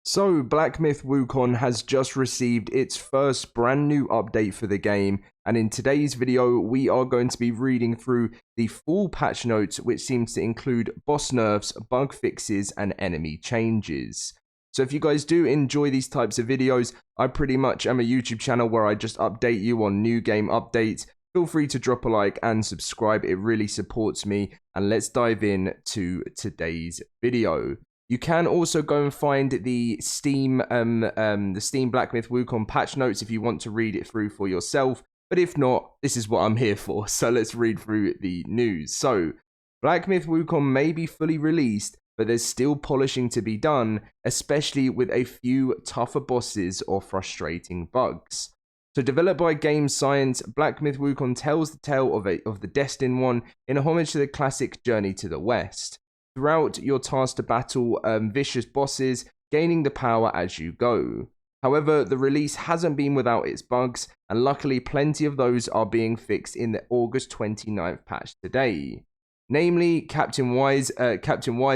So, Black Myth Wukong has just received its first brand new update for the game, and in today's video, we are going to be reading through the full patch notes, which seems to include boss nerfs, bug fixes, and enemy changes. So if you guys do enjoy these types of videos, I pretty much am a YouTube channel where I just update you on new game updates. Feel free to drop a like and subscribe, it really supports me, and let's dive in to today's video. You can also go and find the Steam Black Myth Wukong patch notes if you want to read it through for yourself. But if not, this is what I'm here for. So let's read through the news. So, Black Myth Wukong may be fully released, but there's still polishing to be done, especially with a few tougher bosses or frustrating bugs. So, developed by Game Science, Black Myth Wukong tells the tale of the Destined One in a homage to the classic Journey to the West. Throughout, you're tasked to battle vicious bosses, gaining the power as you go. However, the release hasn't been without its bugs, and luckily plenty of those are being fixed in the August 29th patch today. Namely, Captain Y's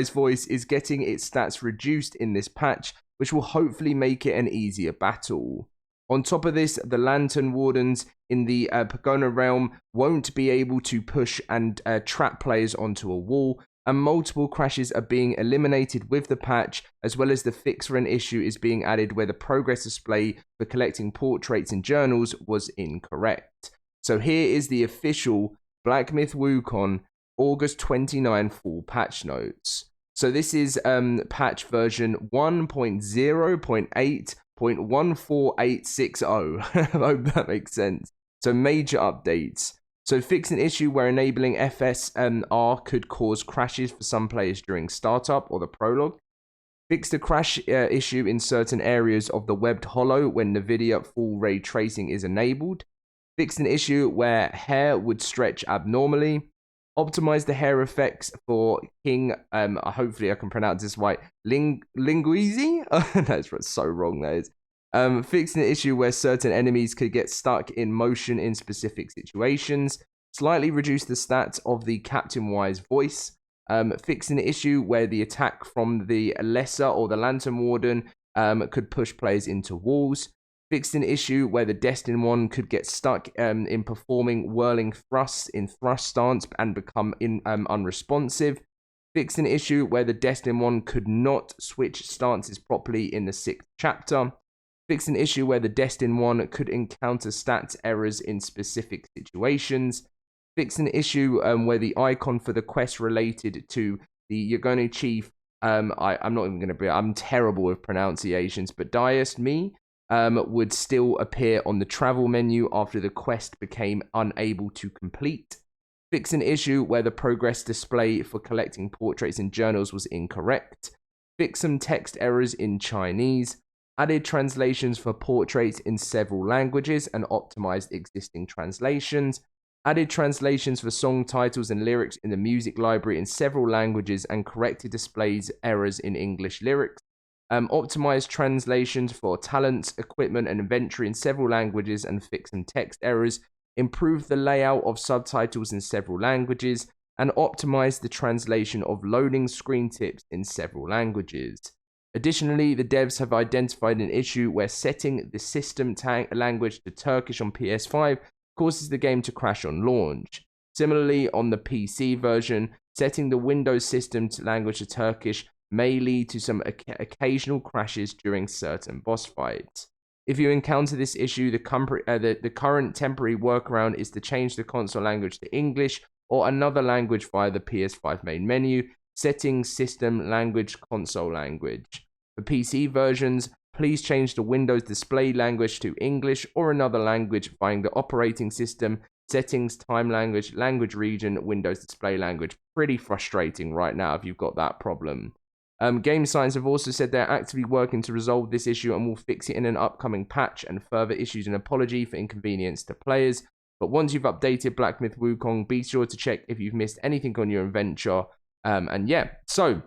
voice is getting its stats reduced in this patch, which will hopefully make it an easier battle. On top of this, the Lantern Wardens in the Pagoda realm won't be able to push and trap players onto a wall, and multiple crashes are being eliminated with the patch, as well as the fix for an issue is being added where the progress display for collecting portraits and journals was incorrect. So here is the official Black Myth Wukong August 29 full patch notes. So this is patch version 1.0.8.14860. I hope that makes sense. So major updates. So fix an issue where enabling FSR could cause crashes for some players during startup or the prologue. Fix the crash issue in certain areas of the webbed hollow when NVIDIA full ray tracing is enabled. Fix an issue where hair would stretch abnormally. Optimize the hair effects for King, hopefully I can pronounce this right, Linguizi? That's so wrong, that is. Fixing the issue where certain enemies could get stuck in motion in specific situations. Slightly reduce the stats of the Captain Y's voice. Fixing the issue where the attack from the Lesser or the Lantern Warden could push players into walls. Fixing the issue where the Destined One could get stuck in performing whirling thrusts in thrust stance and become unresponsive. Fixing the issue where the Destined One could not switch stances properly in the 6th chapter. Fix an issue where the Destined One could encounter stats errors in specific situations. Fix an issue where the icon for the quest related to the Yagoni Chief, I'm not even going to be, I'm terrible with pronunciations, but Diest Me would still appear on the travel menu after the quest became unable to complete. Fix an issue where the progress display for collecting portraits and journals was incorrect. Fix some text errors in Chinese. Added translations for portraits in several languages and optimized existing translations. Added translations for song titles and lyrics in the music library in several languages and corrected displays errors in English lyrics. Optimized translations for talents, equipment, and inventory in several languages and fix some text errors. Improve the layout of subtitles in several languages and optimize the translation of loading screen tips in several languages. Additionally, the devs have identified an issue where setting the system language to Turkish on PS5 causes the game to crash on launch. Similarly, on the PC version, setting the Windows system language to Turkish may lead to some occasional crashes during certain boss fights. If you encounter this issue, the current temporary workaround is to change the console language to English or another language via the PS5 main menu, setting system language console language. For PC versions, please change the Windows display language to English or another language via the operating system, settings, time language, language region, Windows display language. Pretty frustrating right now if you've got that problem. Game Science have also said they're actively working to resolve this issue and will fix it in an upcoming patch and further issues an apology for inconvenience to players. But once you've updated Black Myth Wukong, be sure to check if you've missed anything on your adventure. And yeah, so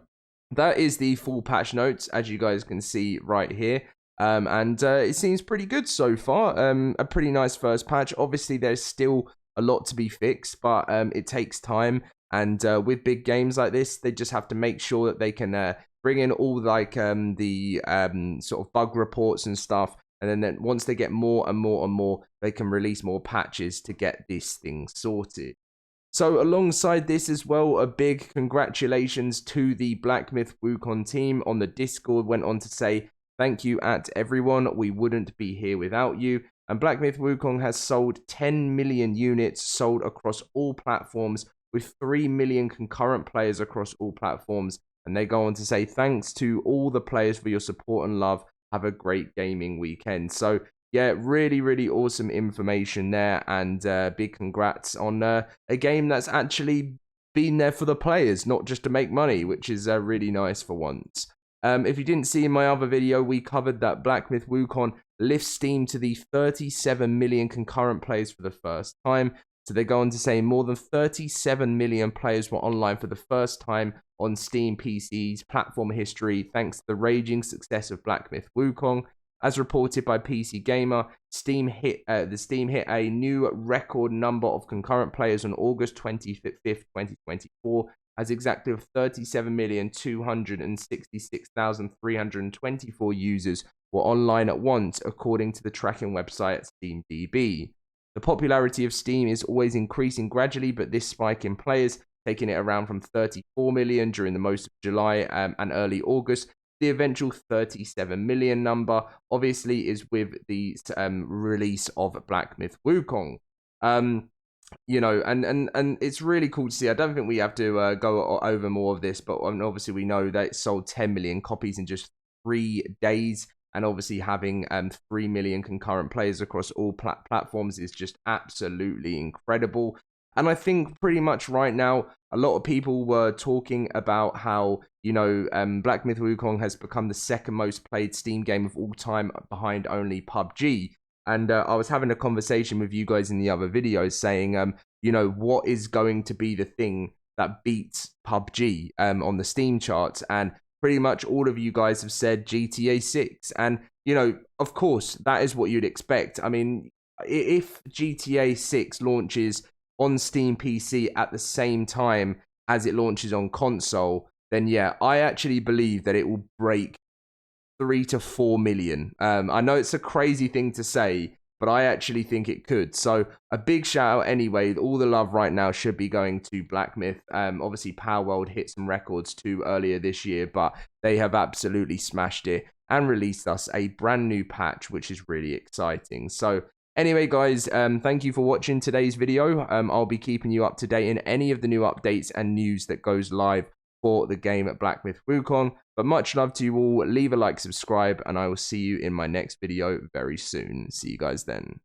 that is the full patch notes, as you guys can see right here. It seems pretty good so far. A pretty nice first patch. Obviously, there's still a lot to be fixed, but it takes time. And with big games like this, they just have to make sure that they can bring in all like the sort of bug reports and stuff. And then once they get more and more and more, they can release more patches to get this thing sorted. So alongside this as well, a big congratulations to the Black Myth Wukong team on the Discord. Went on to say, thank you at everyone. We wouldn't be here without you. And Black Myth Wukong has sold 10 million units sold across all platforms with 3 million concurrent players across all platforms. And they go on to say, thanks to all the players for your support and love. Have a great gaming weekend. So yeah, really, really awesome information there, and big congrats on a game that's actually been there for the players, not just to make money, which is really nice for once. If you didn't see in my other video, we covered that Black Myth Wukong lifts Steam to the 37 million concurrent players for the first time. So they go on to say more than 37 million players were online for the first time on Steam PC's platform history, thanks to the raging success of Black Myth Wukong. As reported by PC Gamer, Steam hit a new record number of concurrent players on August 25th, 2024, as exactly 37,266,324 users were online at once, according to the tracking website SteamDB. The popularity of Steam is always increasing gradually, but this spike in players, taking it around from 34 million during the most of July and early August, the eventual 37 million number obviously is with the release of Black Myth Wukong. You know, and it's really cool to see. I don't think we have to go over more of this, but obviously we know that it sold 10 million copies in just 3 days. And obviously having 3 million concurrent players across all platforms is just absolutely incredible. And I think pretty much right now, a lot of people were talking about how, you know, Black Myth Wukong has become the second most played Steam game of all time behind only PUBG. And I was having a conversation with you guys in the other videos saying, you know, what is going to be the thing that beats PUBG on the Steam charts? And pretty much all of you guys have said GTA 6. And, you know, of course, that is what you'd expect. I mean, if GTA 6 launches on Steam PC at the same time as it launches on console, then yeah, I actually believe that it will break 3 to 4 million. I know it's a crazy thing to say, but I actually think it could. So a big shout out anyway. All the love right now should be going to Black Myth. Obviously, Power World hit some records too earlier this year, but they have absolutely smashed it and released us a brand new patch, which is really exciting. So anyway, guys, thank you for watching today's video. I'll be keeping you up to date in any of the new updates and news that goes live for the game at Black Myth Wukong. But much love to you all. Leave a like, subscribe, and I will see you in my next video very soon. See you guys then.